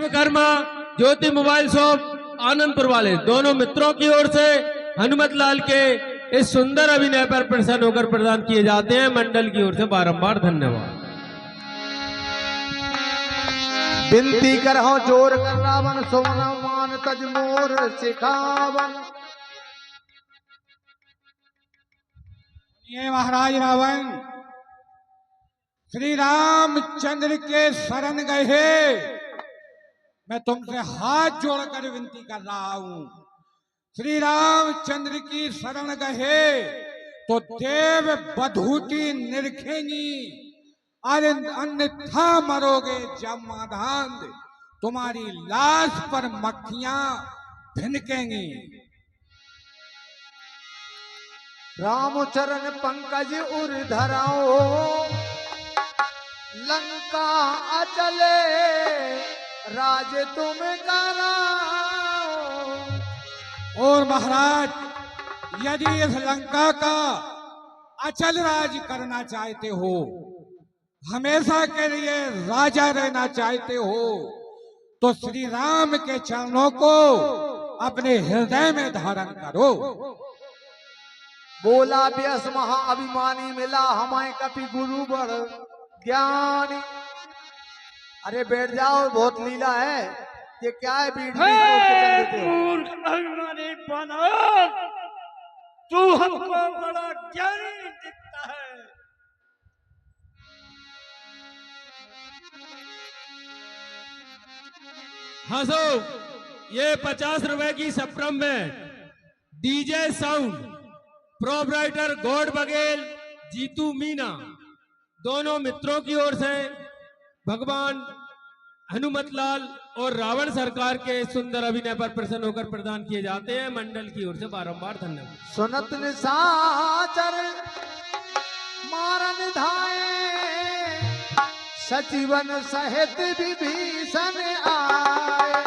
विश्वकर्मा ज्योति mobile shop Anandpur वाले दोनों मित्रों की ओर से हनुमत लाल के इस सुंदर अभिनय पर प्रसन्न होकर प्रदान किए जाते हैं। मंडल की ओर से बारंबार धन्यवाद। विनती करहो जोर कर रावण सोमन मान तज मोर सिखावन। ये महाराज रावण श्री रामचंद्र के शरण गए। मैं तुमसे हाथ जोड़कर विनती कर रहा हूं, श्री रामचंद्र की शरण गए तो देव बधूटी निरखेंगी, अरे अन्यथा मरोगे जमादान, तुम्हारी लाश पर मक्खियां भिनकेंगी। रामचरण पंकज उर धराओ, लंका अचले राज तुम कराओ। और महाराज यदि इस लंका का अचल राज करना चाहते हो, हमेशा के लिए राजा रहना चाहते हो, तो श्री राम के चरणों को अपने हृदय में धारण करो। बोला व्यास महाअभिमानी, मिला हमारे कपि गुरु बड़ ज्ञानी। अरे बैठ जाओ, बहुत लीला है। ये क्या है? बीड़ मूर्ख अभिमानी बानर, तू हमको बड़ा ज्ञानी दिखता है। हंसो, ये 50 रुपए की सप्रम में DJ sound proprietor Gaur Baghel Jitu Meena दोनों मित्रों की ओर से भगवान हनुमत लाल और रावण सरकार के सुंदर अभिनय पर प्रसन्न होकर प्रदान किए जाते हैं। मंडल की ओर से बारंबार धन्यवाद। सुनत निशाचर मारन धाये, सचिवन सहित विभीषण आए।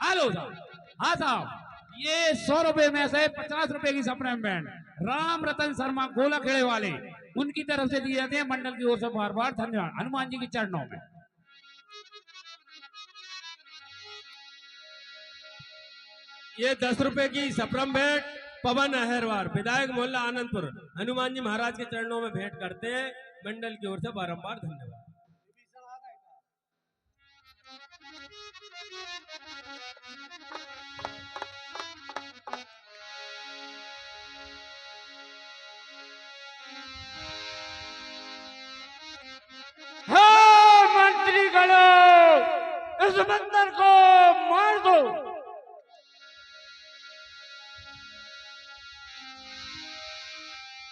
हेलो साहब, हाँ साहब, ये 100 रुपए में से 50 रुपए की सप्रेम बैंड राम रतन शर्मा गोला खेड़े वाले उनकी तरफ से दिए जाते हैं। मंडल की ओर से बार बार धन्यवाद। हनुमान जी के चरणों में। ये 10 रुपए की सप्रम भेंट पवन अहरवार विधायक मोहल्ला आनंदपुर हनुमान जी महाराज के चरणों में भेंट करते हैं। मंडल की ओर से बारंबार धन्यवाद। मंत्री गणो, इस बंदर को मार दो।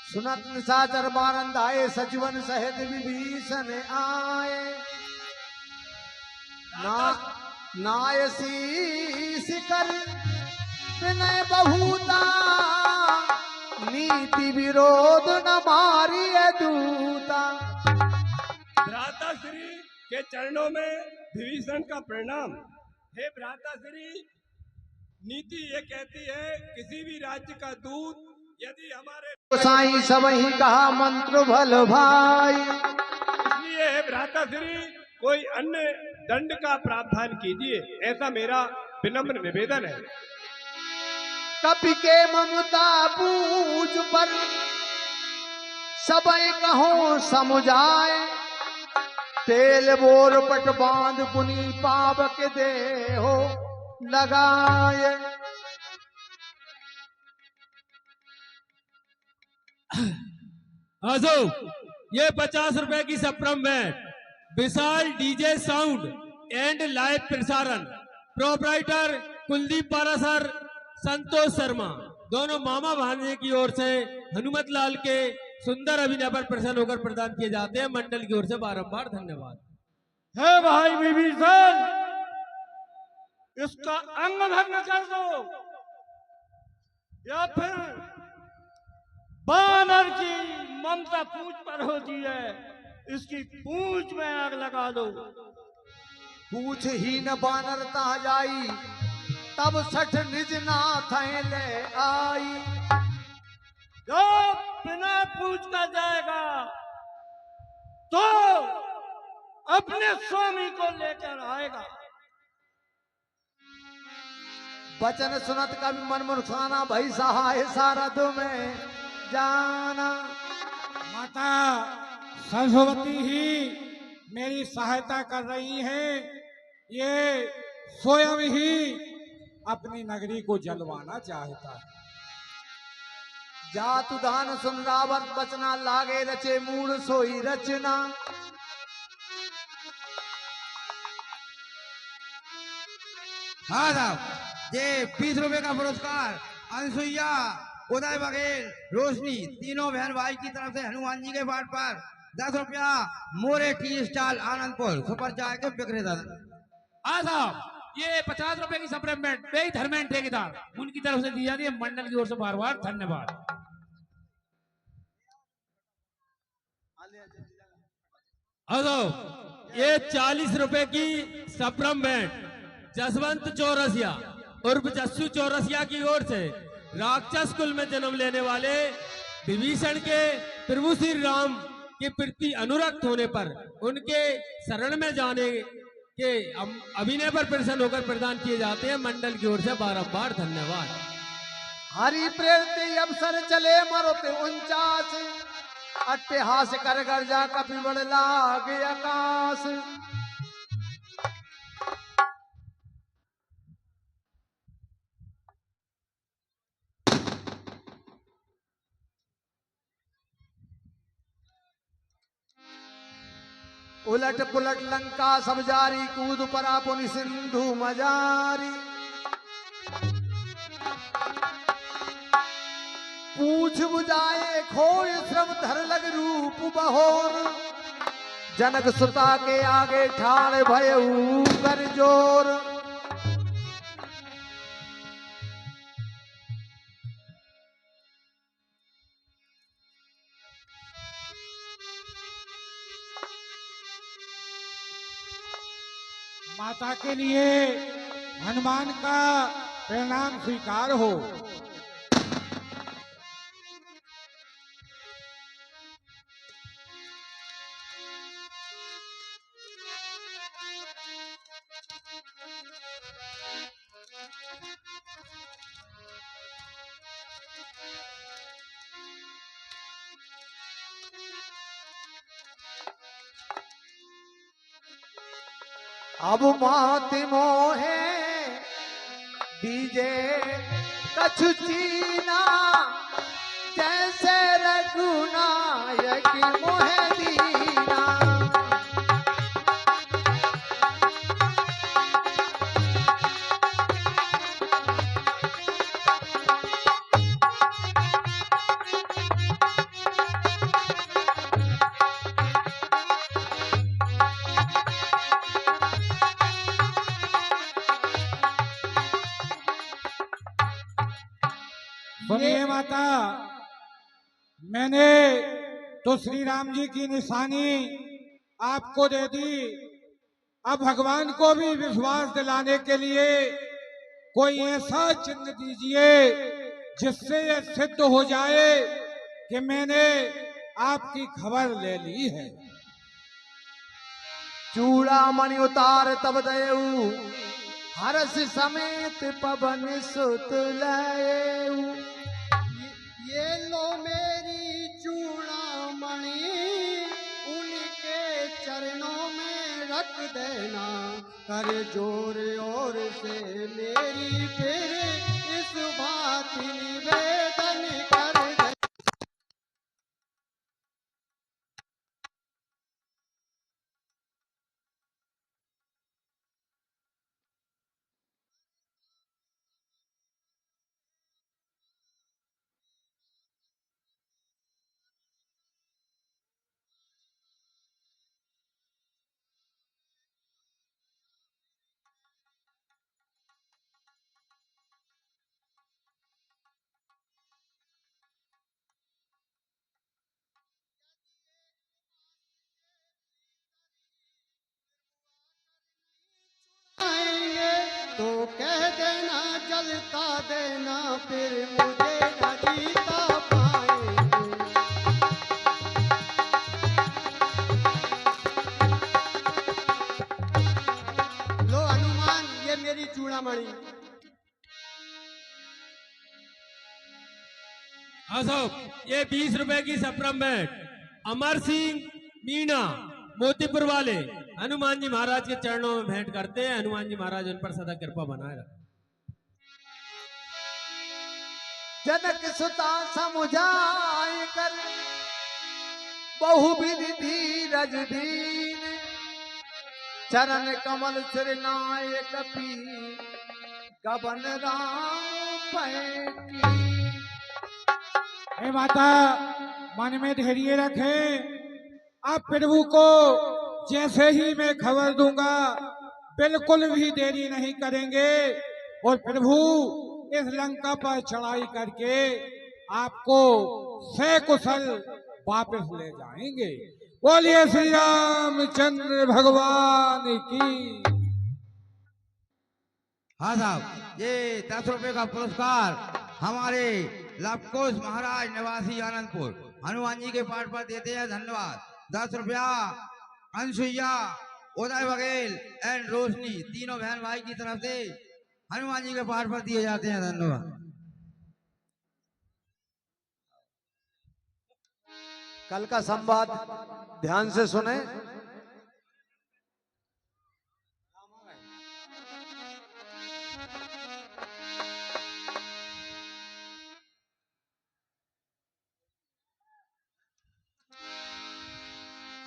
सुनत निशाचर मारन धाये, सचिवन सहित विभीषण आए। नायसी शिकर विनय बहुता, नीति विरोध न मारिय दूता। भ्राता श्री के चरणों में विभीषण का प्रणाम। हे भ्राता श्री, नीति ये कहती है किसी भी राज्य का दूत यदि हमारे साईं सब ही कहा मंत्र भल भाई। इसलिए हे भ्राता श्री, कोई अन्य दंड का प्रावधान कीजिए, ऐसा मेरा विनम्र निवेदन है। कपि के ममता पूज पर सबई कहो समुझाए। तेल बोर पट बांध पुनी पावक दे हो लगाए। हंसो, ये 50 रुपए की सप्रम में विशाल डीजे साउंड एंड लाइव प्रसारण प्रोपराइटर कुलदीप पारासर संतोष शर्मा दोनों मामा भांजे की ओर से हनुमत लाल के सुंदर अभिनय पर प्रसन्न होकर प्रदान किए जाते हैं। मंडल की ओर से बारंबार धन्यवाद। हे भाई विभीषण, इसका अंग भंग कर दो या फिर बानर की ममता पूंछ पर होती है, इसकी पूंछ में आग लगा दो। पूछ ही न बानर ता जाई, तब सठ निज नाथ ले आई। जो बिना पूछ कर जाएगा तो अपने स्वामी को लेकर आएगा। वचन सुनत कभी मन मुरझाना, भई सहाय सारा में जाना। माता सरस्वती ही मेरी सहायता कर रही हैं। ये स्वयं ही अपनी नगरी को जलवाना चाहता है। जातु दान सुन रावत बचना, लागे रचे मूड सोई रचना। हाँ साहब, ये 20 रुपए का पुरस्कार अनसुईया, उदय बघेल, रोशनी तीनों बहन भाई की तरफ से हनुमान जी के पाठ पर 10 रुपया मोरे टी स्टॉल आनंदपुर सुपर चाय के विक्रेता। हाँ साहब, ये 50 रुपए की सप्लीमेंट पे धर्मेंद्र ठेकेदार उनकी तरफ से दी जाती है। मंडल की ओर से बार बार धन्यवाद। हेलो, ये 40 रुपए की सप्लीमेंट जसवंत चौरसिया उर्फ जस्सू चौरसिया की ओर से राक्षस कुल में जन्म लेने वाले विभीषण के प्रभु श्री राम के प्रति अनुरक्त होने पर उनके शरण में जाने के अभिनय पर प्रसन्न होकर प्रदान किए जाते हैं। मंडल की ओर से बारंबार धन्यवाद। हरि प्रेरते अवसर चले मरते 49, अट्टहास कर गर्जा कपि बड़ लागे आकाश। उलट पुलट लंका सब जारी, कूद परा पुनि सिंधु मजारी। पूछ बुझाए खोय श्रम धर लग रूप बहोर। जनक सुता के आगे ठाड़ भयऊ कर जोर। माता के लिए हनुमान का प्रणाम स्वीकार हो। अब माति मोहे दीजे कछु चीना, जैसे रघुनायक मोहे दीना। सुनिए माता, मैंने तो श्री राम जी की निशानी आपको दे दी। अब भगवान को भी विश्वास दिलाने के लिए कोई ऐसा चिन्ह दीजिए जिससे यह सिद्ध हो जाए कि मैंने आपकी खबर ले ली है। चूड़ामणि उतार तब दयऊ, हरस समेत पवन सुत लयऊ। ये लो मेरी चूड़ामणि, उनके चरणों में रख देना। कर जोर और से मेरी फिर इस बात निवेदन कर दे। तो कह देना जलता देना, फिर मुझे न जीता पाएंगे। मेरी चूड़ामणि। अशोक, ये 20 रुपए की सप्लीमेंट अमर सिंह मीणा मोतीपुर वाले हनुमान जी महाराज के चरणों में भेंट करते हैं। हनुमान जी महाराज उन पर सदा कृपा बनाए रखें। जनक सुता समुझाए कर बहु विधि धीरज दीन, चरण कमल सिर नायक पी गबन राम पैकी। हे माता, मन में धैर्य रखें। आप प्रभु को जैसे ही मैं खबर दूंगा बिल्कुल भी देरी नहीं करेंगे और प्रभु इस लंका पर चढ़ाई करके आपको सकुशल वापस ले जाएंगे। बोलिए श्री रामचंद्र भगवान की। हाँ साहब, ये 10 रुपए का पुरस्कार हमारे लवकुश महाराज निवासी आनंदपुर हनुमान जी के पाठ पर देते हैं। धन्यवाद। 10 रुपया अनसुईया, उदय बघेल एंड रोशनी तीनों बहन भाई की तरफ से हनुमान जी के पाठ पर दिए जाते हैं। धन्यवाद। कल का संवाद ध्यान से सुने।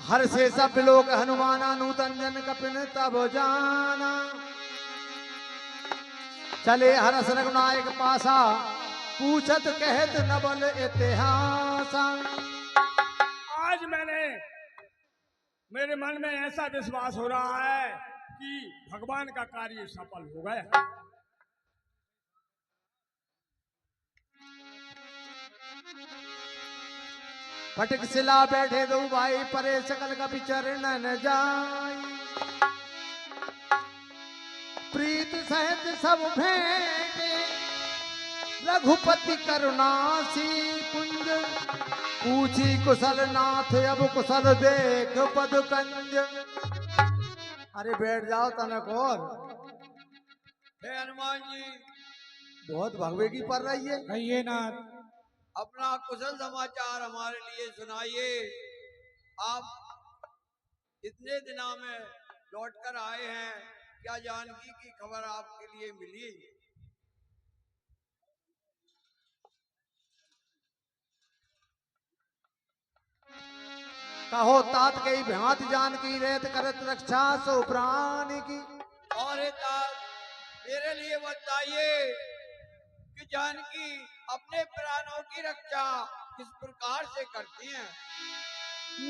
हर से सब लोग हनुमाना नूतन जन कपिन तब जाना, चले हरस रघुनायक पासा पूछत कहत नबल इतिहासा। आज मेरे मन में ऐसा विश्वास हो रहा है कि भगवान का कार्य सफल हो गया। फटक सिला बैठे दो भाई परे सकल का विचरण न जाई, प्रीत सहित सब भेंटे रघुपति करुणासी पुंज, पूछी कुशल नाथ अब कुशल देख पद कंज। अरे बैठ जाओ तनक और। हे हनुमान जी, बहुत भगवे की पड़ रही है। कहिए नाथ। अपना कुशल समाचार हमारे लिए सुनाइए। आप इतने दिनों में लौट कर आए हैं, क्या जानकी की खबर आपके लिए मिली? कहो तात कई भांत जान की रेत करत रक्षा सो प्राण की। और हे तात, मेरे लिए बताइए कि जानकी अपने प्राणों की रक्षा किस प्रकार से करती हैं?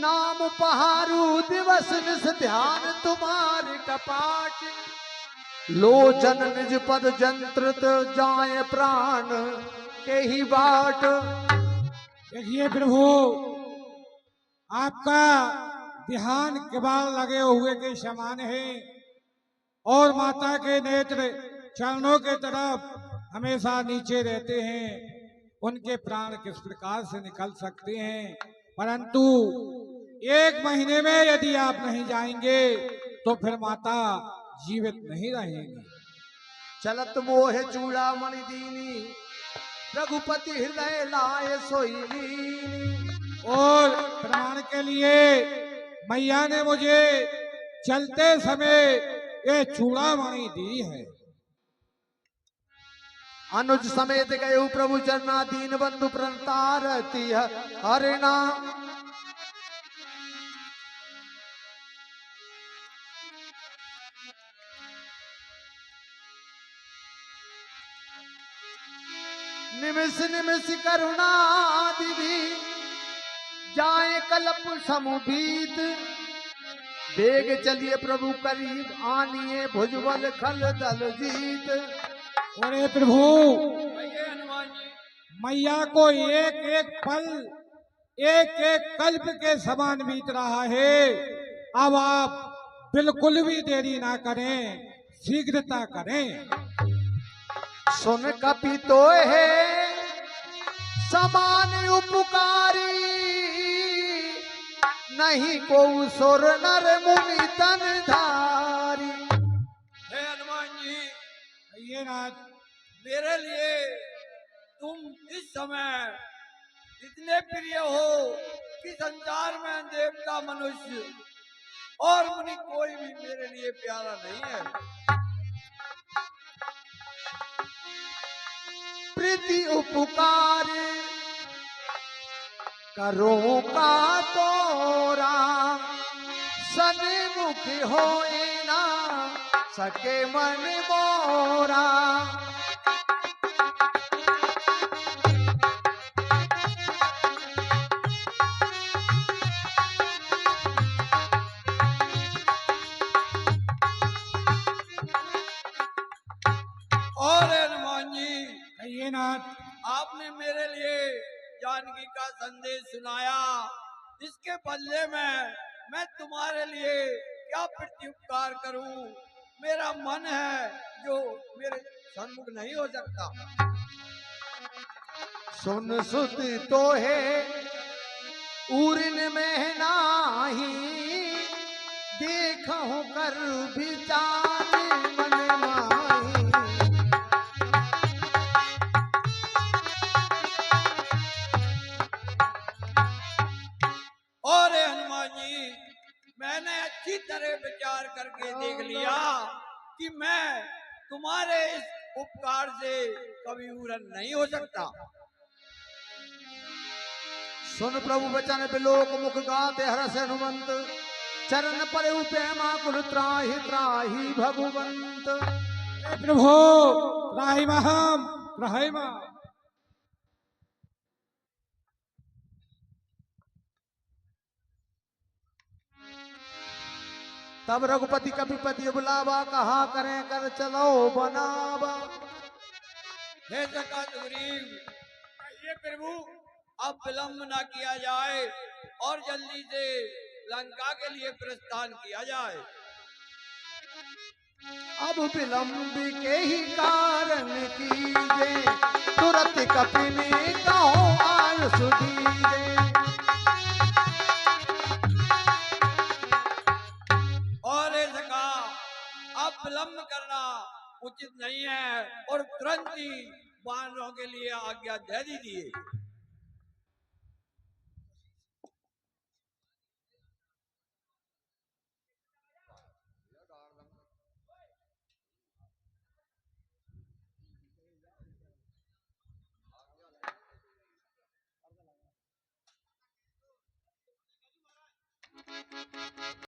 नाम पहारू दिवस निस ध्यान तुम्हारे कपाट, लोचन निज पद जंत्रित जाए प्राण के ही बाट। देखिए प्रभु, आपका ध्यान किबाड़ लगे हुए के समान है और माता के नेत्र चरणों के तरफ हमेशा नीचे रहते हैं। उनके प्राण किस प्रकार से निकल सकते हैं, परंतु 1 महीने में यदि आप नहीं जाएंगे तो फिर माता जीवित नहीं रहेंगी। चलत मोह चूड़ा मणि दीनी, रघुपति हृदय लाए सोई। और प्रमाण के लिए मैया ने मुझे चलते समय ये चूड़ामणि दी है। अनुज समेत गए प्रभु चरना, दीन बंधु प्रणतारती हरिणा। निमिष निमिष करुणा दीदी जाए कल्प समुभीत, बेग चलिए प्रभु करीब आनिए भुजबल खल दल जीत। अरे प्रभु, हनुमान जी, मैया को एक एक पल एक एक कल्प के समान बीत रहा है। अब आप बिल्कुल भी देरी ना करें, शीघ्रता करें। सुन कपि तो है समान उपकारी, नहीं को सुर नर मुनि तन धारी। हे हनुमान जी, कहिए नाथ। मेरे लिए तुम इस समय इतने प्रिय हो कि संसार में देवता, मनुष्य और मुनि कोई भी मेरे लिए प्यारा नहीं है। प्रीति उपकार करो का तोरा, सन्मुख होए ना सके मन मोरा। और हनुमान जी, कहिए नाथ। आपने मेरे लिए जानकी का संदेश सुनाया, इसके बदले में मैं तुम्हारे लिए क्या प्रत्युपकार करूं? मेरा मन है जो मेरे सन्मुख नहीं हो सकता। सुन सुत तो है उरन में नाही, देखो कर विचार मन माही। और हनुमान जी, मैंने अच्छी तरह विचार करके देख लिया कि मैं तुम्हारे इस उपकार से कभी उड़न नहीं हो सकता। सुन प्रभु वचन बिलोक मुख गाते हरस हनुमंत, चरण पर प्रेमा कुल त्राहि त्राहि भगवंत। हे प्रभु त्राहि महम त्राहि माम। तब रघुपति कपिपति बुलावा, कहा करें कर चलो बनावा। हे सका सुग्रीव, ये प्रभु अब विलंब न किया जाए और जल्दी से लंका के लिए प्रस्थान किया जाए। अब विलंब के ही कारण कीजे, तुरंत कपिनी कहो आल सुधीजे। और हे सका, अब विलंब करना उचित नहीं है और तुरंत ही वानरों के लिए आज्ञा दे दीजिए।